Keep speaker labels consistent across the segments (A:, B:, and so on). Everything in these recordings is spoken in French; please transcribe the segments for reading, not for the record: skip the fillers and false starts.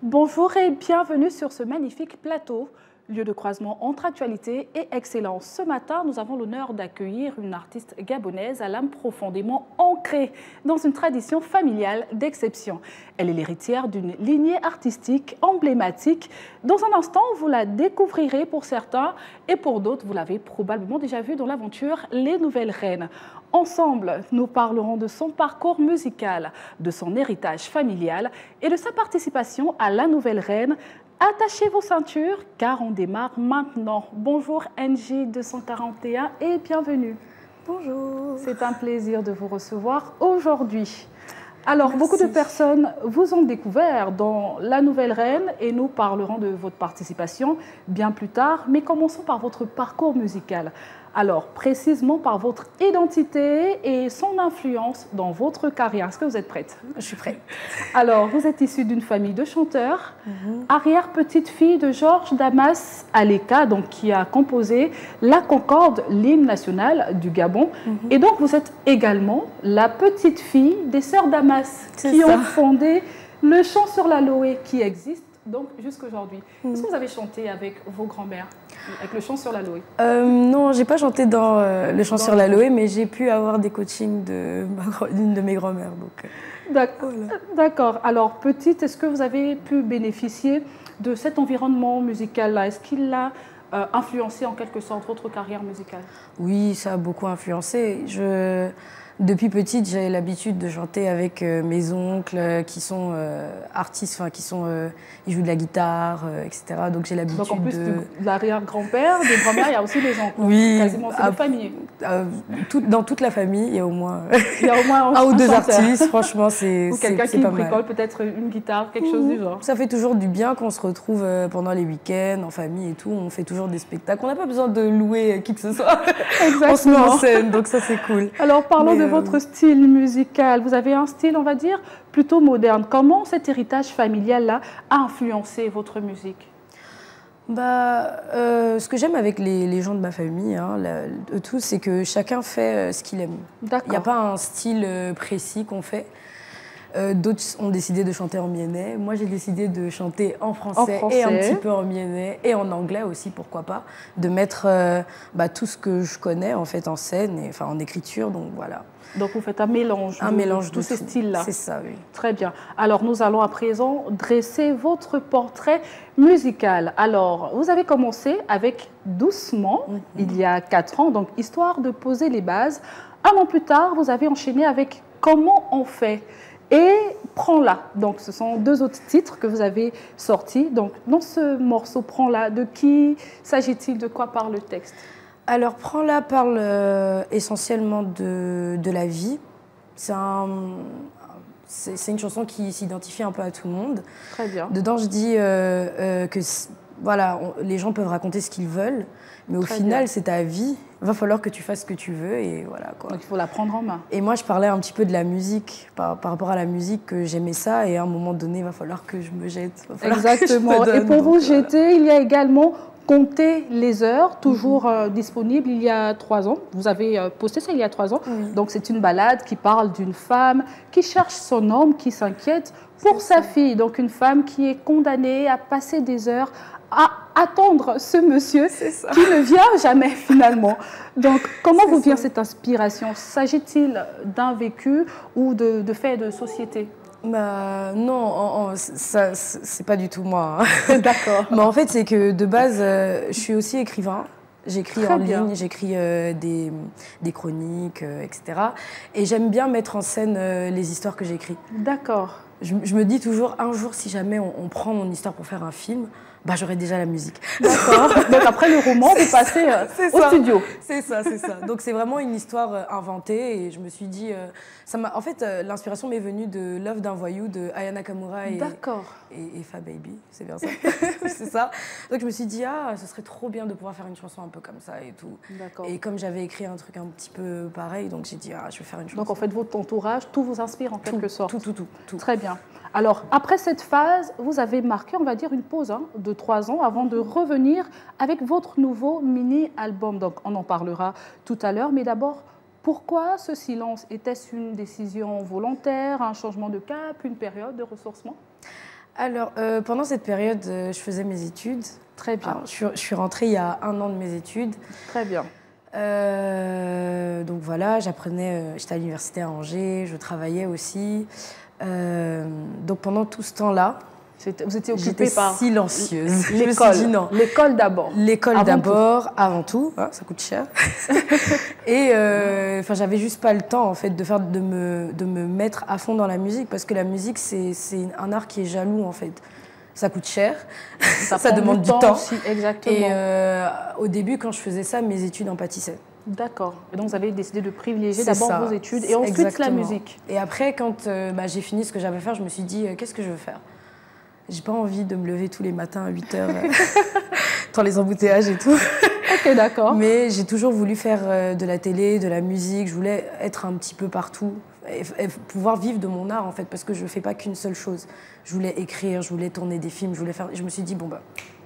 A: Bonjour et bienvenue sur ce magnifique plateau, lieu de croisement entre actualité et excellence. Ce matin, nous avons l'honneur d'accueillir une artiste gabonaise à l'âme profondément ancrée dans une tradition familiale d'exception. Elle est l'héritière d'une lignée artistique emblématique. Dans un instant, vous la découvrirez pour certains et pour d'autres, vous l'avez probablement déjà vue dans l'aventure Les Nouvelles Reines. Ensemble, nous parlerons de son parcours musical, de son héritage familial et de sa participation à La Nouvelle Reine. Attachez vos ceintures car on démarre maintenant. Bonjour NJ241 et bienvenue.
B: Bonjour.
A: C'est un plaisir de vous recevoir aujourd'hui. Alors,
B: Merci.
A: Beaucoup de personnes vous ont découvert dans La Nouvelle Reine et nous parlerons de votre participation bien plus tard. Mais commençons par votre parcours musical. Alors, précisément par votre identité et son influence dans votre carrière. Est-ce que vous êtes prête?
B: Je suis prête.
A: Alors, vous êtes issue d'une famille de chanteurs, arrière-petite-fille de Georges Damas Aleka, donc, qui a composé La Concorde, l'hymne national du Gabon. Et donc, vous êtes également la petite-fille des sœurs Damas qui ont fondé le chant sur l'aloe qui existe donc jusqu'à aujourd'hui. Est-ce que vous avez chanté avec vos grands-mères, avec le chant sur l'aloe?
B: Non, j'ai pas chanté dans le chant sur l'aloe, mais j'ai pu avoir des coachings d'une de mes grand-mères.
A: D'accord. D'accord. Alors, petite, est-ce que vous avez pu bénéficier de cet environnement musical-là? Est-ce qu'il a influencé en quelque sorte votre carrière musicale?
B: Oui, ça a beaucoup influencé. Depuis petite, j'avais l'habitude de chanter avec mes oncles qui sont artistes, ils jouent de la guitare, etc. Donc j'ai l'habitude.
A: Donc en plus de l'arrière-grand-père, des grand-mères, il y a aussi les oncles.
B: Oui,
A: quasiment, c'est de famille.
B: Dans toute la famille, il y a au moins,
A: un
B: ou deux
A: chanteur.
B: artistes. Franchement, c'est
A: ou quelqu'un qui
B: pas
A: bricole peut-être une guitare, quelque chose du genre.
B: Ça fait toujours du bien qu'on se retrouve pendant les week-ends, en famille et tout. On fait toujours des spectacles. On n'a pas besoin de louer qui que ce soit.
A: Exactement.
B: On se met en scène, donc ça c'est cool.
A: Alors parlons de votre style musical. Vous avez un style, on va dire, plutôt moderne. Comment cet héritage familial-là a influencé votre musique?
B: Ce que j'aime avec les gens de ma famille, tous, c'est que chacun fait ce qu'il aime. Il n'y a pas un style précis qu'on fait. D'autres ont décidé de chanter en miennais. Moi, j'ai décidé de chanter en français et un petit peu en miennais et en anglais aussi, pourquoi pas. De mettre tout ce que je connais en fait en scène, en écriture, donc voilà.
A: Donc vous faites un mélange de tous ces styles-là.
B: C'est ça, oui.
A: Très bien. Alors nous allons à présent dresser votre portrait musical. Alors vous avez commencé avec Doucement, il y a 4 ans, donc histoire de poser les bases. Un an plus tard, vous avez enchaîné avec Comment on fait et Prends-la. Donc ce sont 2 autres titres que vous avez sortis. Donc dans ce morceau Prends-la, de qui s'agit-il? De quoi parle le texte?
B: Alors, Prends-la parle essentiellement de la vie. C'est une chanson qui s'identifie un peu à tout le monde.
A: Très bien.
B: Dedans, je dis que les gens peuvent raconter ce qu'ils veulent, mais au final, c'est ta vie. Il va falloir que tu fasses ce que tu veux et voilà quoi.
A: Donc il faut la prendre en main.
B: Et moi, je parlais un petit peu de la musique, par rapport à la musique, que j'aimais ça, et à un moment donné, il va falloir que je me jette.
A: Exactement. Et pour vous jeter, il y a également Compter les heures, toujours disponible il y a 3 ans. Vous avez posté ça il y a 3 ans. Oui. Donc c'est une ballade qui parle d'une femme qui cherche son homme, qui s'inquiète pour sa fille. Donc une femme qui est condamnée à passer des heures à attendre ce monsieur qui ne vient jamais finalement. Donc comment vous vient cette inspiration? S'agit-il d'un vécu ou de faits de société?
B: Non, c'est pas du tout moi.
A: D'accord.
B: Mais en fait, c'est que de base, je suis aussi écrivain. J'écris en ligne, j'écris des chroniques, etc. Et j'aime bien mettre en scène les histoires que j'écris.
A: D'accord.
B: Je me dis toujours, un jour, si jamais on prend mon histoire pour faire un film, j'aurai déjà la musique.
A: D'accord. Donc après le roman, vous passez au studio.
B: C'est ça. Donc c'est vraiment une histoire inventée et je me suis dit, en fait, l'inspiration m'est venue de Love d'un voyou de Aya Nakamura et Fa Baby, c'est bien ça. C'est ça. Donc je me suis dit, ce serait trop bien de pouvoir faire une chanson un peu comme ça et tout. Et comme j'avais écrit un truc un petit peu pareil, donc j'ai dit, je vais faire une chanson.
A: Donc en fait, votre entourage, tout vous inspire en quelque sorte.
B: Tout.
A: Très bien. Alors, après cette phase, vous avez marqué, on va dire, une pause de 3 ans avant de revenir avec votre nouveau mini-album. Donc, on en parlera tout à l'heure. Mais d'abord, pourquoi ce silence? Était-ce une décision volontaire, un changement de cap, une période de ressourcement?
B: Alors, pendant cette période, je faisais mes études.
A: Très bien.
B: Alors, je suis rentrée il y a 1 an de mes études.
A: Très bien.
B: Donc voilà, j'apprenais, j'étais à l'université à Angers, je travaillais aussi. Donc pendant tout ce temps-là,
A: vous étiez occupée par
B: silencieuse.
A: L'école. L'école d'abord.
B: L'école d'abord, avant tout. Hein, ça coûte cher. Et j'avais juste pas le temps en fait de me mettre à fond dans la musique parce que la musique c'est un art qui est jaloux en fait. Ça coûte cher, ça demande du temps
A: aussi, exactement.
B: Et au début, quand je faisais ça, mes études en pâtissaient.
A: D'accord. Et donc, vous avez décidé de privilégier d'abord vos études et ensuite la musique.
B: Et après, quand j'ai fini ce que j'avais à faire, je me suis dit, qu'est-ce que je veux faire? J'ai pas envie de me lever tous les matins à 8 h dans les embouteillages et tout.
A: Ok, d'accord.
B: Mais j'ai toujours voulu faire de la télé, de la musique. Je voulais être un petit peu partout et pouvoir vivre de mon art, en fait, parce que je ne fais pas qu'une seule chose. Je voulais écrire, je voulais tourner des films, je voulais faire... Je me suis dit, bon,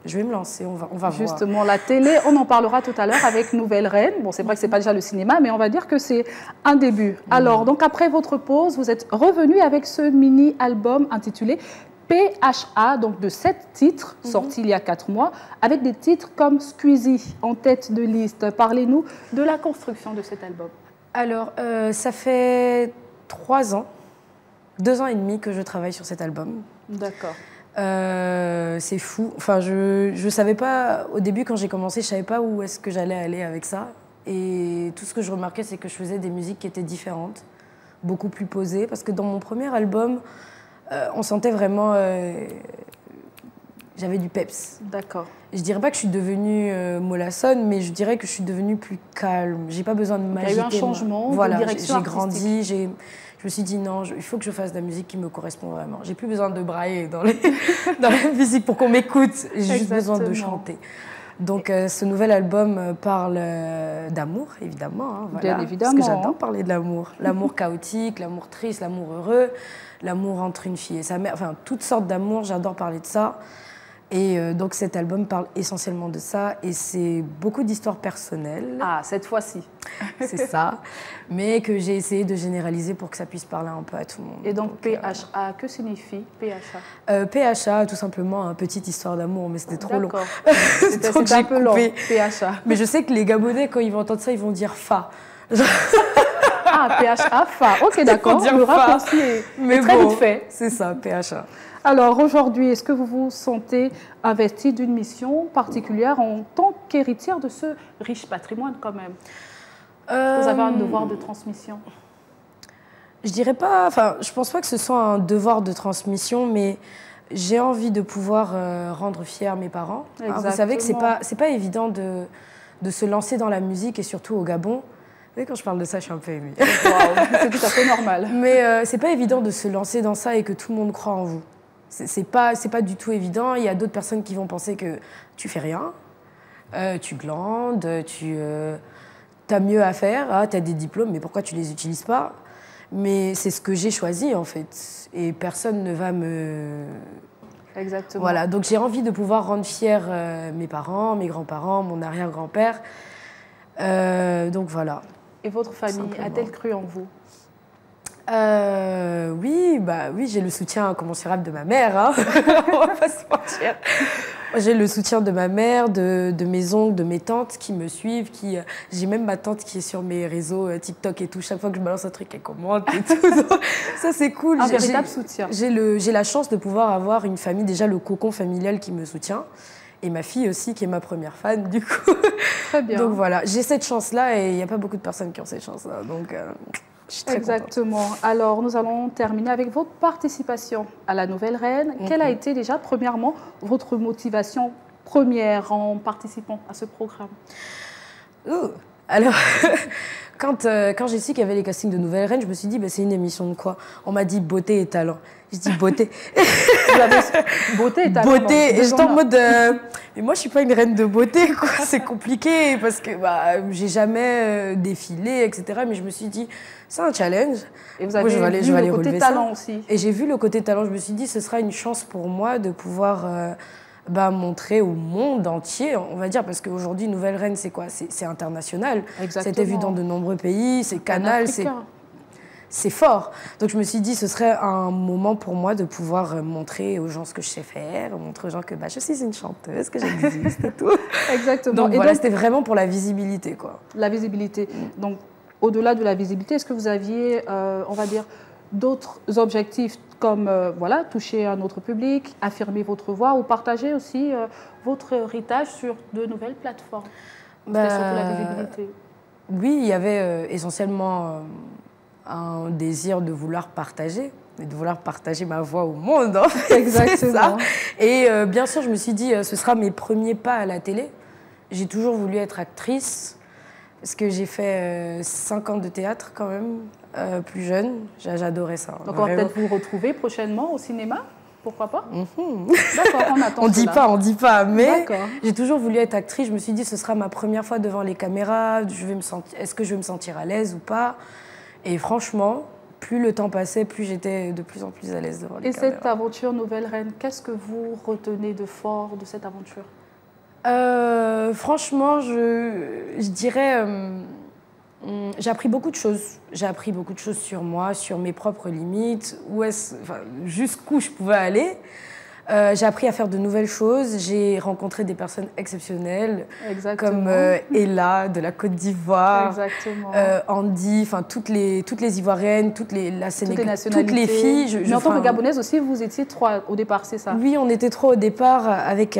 B: je vais me lancer, on va voir.
A: Justement, la télé, on en parlera tout à l'heure avec Nouvelle Reine. Bon, c'est vrai que ce n'est pas déjà le cinéma, mais on va dire que c'est un début. Alors, donc après votre pause, vous êtes revenu avec ce mini-album intitulé PHA, donc de 7 titres, sortis il y a 4 mois, avec des titres comme Squeezie en tête de liste. Parlez-nous de la construction de cet album.
B: Alors, ça fait 3 ans, 2 ans et demi que je travaille sur cet album.
A: D'accord.
B: C'est fou. Enfin, je savais pas, au début quand j'ai commencé, je savais pas où est-ce que j'allais aller avec ça. Et tout ce que je remarquais, c'est que je faisais des musiques qui étaient différentes, beaucoup plus posées. Parce que dans mon premier album, on sentait vraiment... j'avais du peps.
A: D'accord.
B: Je dirais pas que je suis devenue mollassonne, mais je dirais que je suis devenue plus calme. J'ai pas besoin de m'agiter.
A: Il y a eu un changement
B: voilà,
A: de direction
B: j'ai grandi, je me suis dit non, il faut que je fasse de la musique qui me correspond vraiment. J'ai plus besoin de brailler dans la musique pour qu'on m'écoute. J'ai juste besoin de chanter. Donc ce nouvel album parle d'amour, évidemment. Hein, voilà,
A: bien évidemment.
B: Parce que j'adore parler de l'amour. L'amour chaotique, l'amour triste, l'amour heureux, l'amour entre une fille et sa mère. Enfin, toutes sortes d'amour, j'adore parler de ça. Et donc cet album parle essentiellement de ça et c'est beaucoup d'histoires personnelles.
A: Ah, cette fois-ci.
B: C'est ça, mais que j'ai essayé de généraliser pour que ça puisse parler un peu à tout le monde.
A: Et donc PHA, que signifie PHA?
B: PHA, tout simplement, une petite histoire d'amour, mais c'était trop long.
A: C'était un peu long, PHA.
B: Mais je sais que les Gabonais, quand ils vont entendre ça, ils vont dire Fa.
A: Ah, PHA, Fa. Ok, d'accord. Le raccourci est très vite fait.
B: C'est ça, PHA.
A: Alors aujourd'hui, est-ce que vous vous sentez investi d'une mission particulière en tant qu'héritière de ce riche patrimoine quand même? Vous avez un devoir de transmission?
B: Je dirais pas, enfin, je pense pas que ce soit un devoir de transmission, mais j'ai envie de pouvoir rendre fiers mes parents. Hein, vous savez que c'est pas évident de se lancer dans la musique et surtout au Gabon. Vous voyez, quand je parle de ça, je suis un peu émue.
A: Wow, c'est tout à fait normal.
B: Mais c'est pas évident de se lancer dans ça et que tout le monde croit en vous. C'est pas du tout évident. Il y a d'autres personnes qui vont penser que tu fais rien, tu glandes, tu as mieux à faire, tu as des diplômes, mais pourquoi tu les utilises pas? Mais c'est ce que j'ai choisi en fait. Et personne ne va me...
A: Exactement.
B: Voilà, donc j'ai envie de pouvoir rendre fiers mes parents, mes grands-parents, mon arrière-grand-père. Donc voilà.
A: Et votre famille a-t-elle cru en vous?
B: Oui, j'ai le soutien incommensurable de ma mère, hein. On va pas se mentir. J'ai le soutien de ma mère, de mes oncles, de mes tantes qui me suivent. J'ai même ma tante qui est sur mes réseaux TikTok et tout. Chaque fois que je balance un truc, elle commente et tout. Donc, ça, c'est cool.
A: Un véritable soutien.
B: J'ai la chance de pouvoir avoir une famille, déjà le cocon familial qui me soutient. Et ma fille aussi, qui est ma première fan, du coup.
A: Très bien.
B: Donc voilà, j'ai cette chance-là et il n'y a pas beaucoup de personnes qui ont cette chance-là. Donc... je suis très
A: Exactement.
B: contente.
A: Alors, nous allons terminer avec votre participation à la Nouvelle Reine. Quelle a été déjà, premièrement, votre motivation première en participant à ce programme?
B: Alors, quand j'ai su qu'il y avait les castings de Nouvelle Reine, je me suis dit, c'est une émission de quoi? On m'a dit beauté et talent. Je dis beauté.
A: Beauté et talent.
B: Beauté. Et j'étais en mode, mais moi, je suis pas une reine de beauté, quoi. C'est compliqué parce que j'ai jamais défilé, etc. Mais je me suis dit, c'est un challenge.
A: Et vous avez vu le côté talent aussi.
B: Et j'ai vu le côté talent. Je me suis dit, ce sera une chance pour moi de pouvoir montrer au monde entier, on va dire, parce qu'aujourd'hui, Nouvelle Reine, c'est quoi? C'est international. C'était vu dans de nombreux pays, c'est Canal, c'est fort. Donc je me suis dit, ce serait un moment pour moi de pouvoir montrer aux gens ce que je sais faire, montrer aux gens que je suis une chanteuse, que j'existe et tout.
A: Exactement.
B: Donc voilà, c'était vraiment pour la visibilité, quoi.
A: La visibilité. Donc au-delà de la visibilité, est-ce que vous aviez, on va dire, d'autres objectifs comme voilà, toucher un autre public, affirmer votre voix ou partager aussi votre héritage sur de nouvelles plateformes? C'était surtout la visibilité.
B: Oui, il y avait essentiellement un désir de vouloir partager, et de vouloir partager ma voix au monde. En fait.
A: Exactement.
B: Ça. Et bien sûr, je me suis dit, ce sera mes premiers pas à la télé. J'ai toujours voulu être actrice, parce que j'ai fait 5 ans de théâtre quand même, plus jeune. J'adorais ça.
A: Donc on va peut-être vous retrouver prochainement au cinéma? Pourquoi pas? D'accord, on attend.
B: On dit pas, mais j'ai toujours voulu être actrice. Je me suis dit, ce sera ma première fois devant les caméras. Est-ce que je vais me sentir à l'aise ou pas? Et franchement, plus le temps passait, plus j'étais de plus en plus à l'aise devant les caméras.
A: Et cette aventure Nouvelle Reine, qu'est-ce que vous retenez de fort de cette aventure?
B: Franchement, je dirais... j'ai appris beaucoup de choses. J'ai appris beaucoup de choses sur moi, sur mes propres limites, jusqu'où je pouvais aller. J'ai appris à faire de nouvelles choses. J'ai rencontré des personnes exceptionnelles, comme Ella de la Côte d'Ivoire, Andy, toutes les Ivoiriennes, toutes les filles.
A: Mais en tant que Gabonaise aussi, vous étiez 3 au départ, c'est ça?
B: Oui, on était 3 au départ avec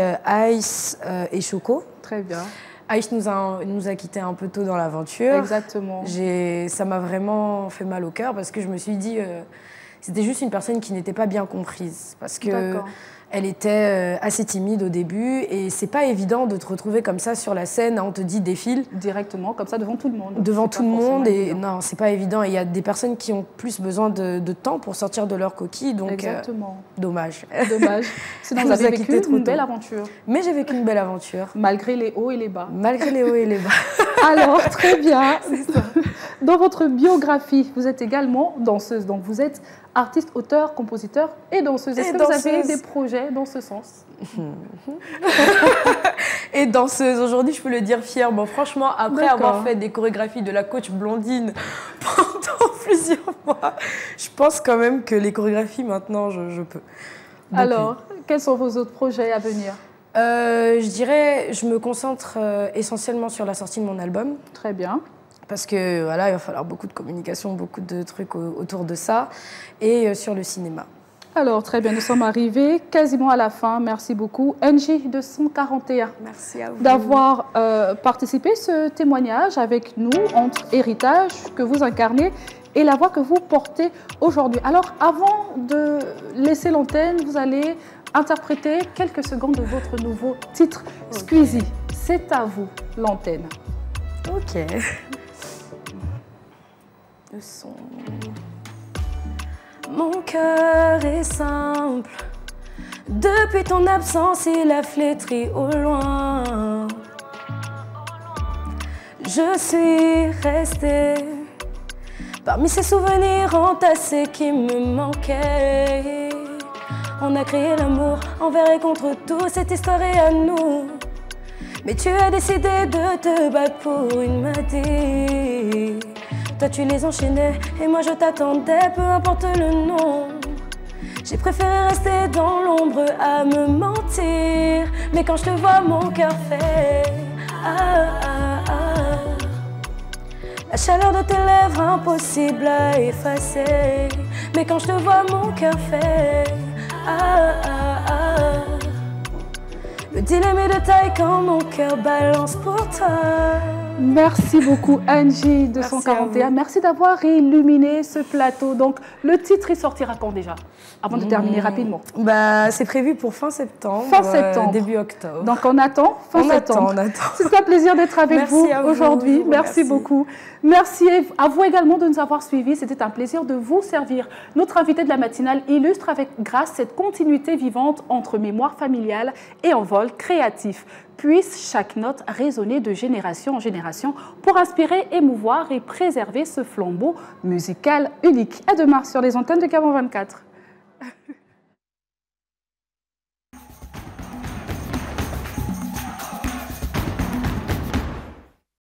B: Ice et Choco.
A: Très bien.
B: Aïch nous a quittés un peu tôt dans l'aventure.
A: Exactement.
B: Ça m'a vraiment fait mal au cœur parce que je me suis dit, c'était juste une personne qui n'était pas bien comprise. Parce qu'elle était assez timide au début et c'est pas évident de te retrouver comme ça sur la scène, on te dit défile.
A: Directement, comme ça, devant tout le monde.
B: Devant tout le monde et non, c'est pas évident. Il y a des personnes qui ont plus besoin de temps pour sortir de leur coquille, donc dommage.
A: Dommage. Sinon, vous avez vécu une belle aventure.
B: Mais j'ai vécu une belle aventure.
A: Malgré les hauts et les bas.
B: Malgré les hauts et les bas.
A: Alors, très bien. Dans votre biographie, vous êtes également danseuse. Donc, vous êtes artiste, auteur, compositeur et danseuse. Est-ce que vous avez des projets dans ce sens?
B: Et danseuse. Aujourd'hui, je peux le dire fièrement. Franchement, après avoir fait des chorégraphies de la coach Blondine pendant plusieurs mois, je pense quand même que les chorégraphies, maintenant, je peux. Donc,
A: alors, quels sont vos autres projets à venir?
B: Je dirais, je me concentre essentiellement sur la sortie de mon album.
A: Très bien.
B: Parce que voilà, il va falloir beaucoup de communication, beaucoup de trucs autour de ça, et sur le cinéma.
A: Alors, très bien, nous sommes arrivés quasiment à la fin. Merci beaucoup, NJ 241.
B: Merci à vous.
A: D'avoir participé à ce témoignage avec nous entre héritage que vous incarnez et la voix que vous portez aujourd'hui. Alors, avant de laisser l'antenne, vous allez interpréter quelques secondes de votre nouveau titre, Squeezie. C'est à vous, l'antenne.
B: Ok. Le son. Mon cœur est simple. Depuis ton absence, il a flétri au loin. Je suis restée parmi ces souvenirs entassés qui me manquaient. On a créé l'amour envers et contre tout, cette histoire est à nous. Mais tu as décidé de te battre pour une maladie. Toi tu les enchaînais et moi je t'attendais, peu importe le nom. J'ai préféré rester dans l'ombre à me mentir. Mais quand je te vois mon cœur fait la chaleur de tes lèvres impossible à effacer. Mais quand je te vois mon cœur fait le dilemme est de taille quand mon cœur balance pour toi.
A: Merci beaucoup Angie 241. Merci d'avoir illuminé ce plateau. Donc le titre il sortira quand déjà? Avant de terminer rapidement.
B: C'est prévu pour fin septembre.
A: Fin septembre.
B: Début octobre.
A: Donc on attend fin septembre.
B: On attend.
A: C'est un plaisir d'être avec vous aujourd'hui. Merci beaucoup. Merci à vous également de nous avoir suivis. C'était un plaisir de vous servir. Notre invité de la matinale illustre avec grâce cette continuité vivante entre mémoire familiale et envol créatif. Puisse chaque note résonner de génération en génération pour inspirer, émouvoir et préserver ce flambeau musical unique. À demain sur les antennes de Gabon 24.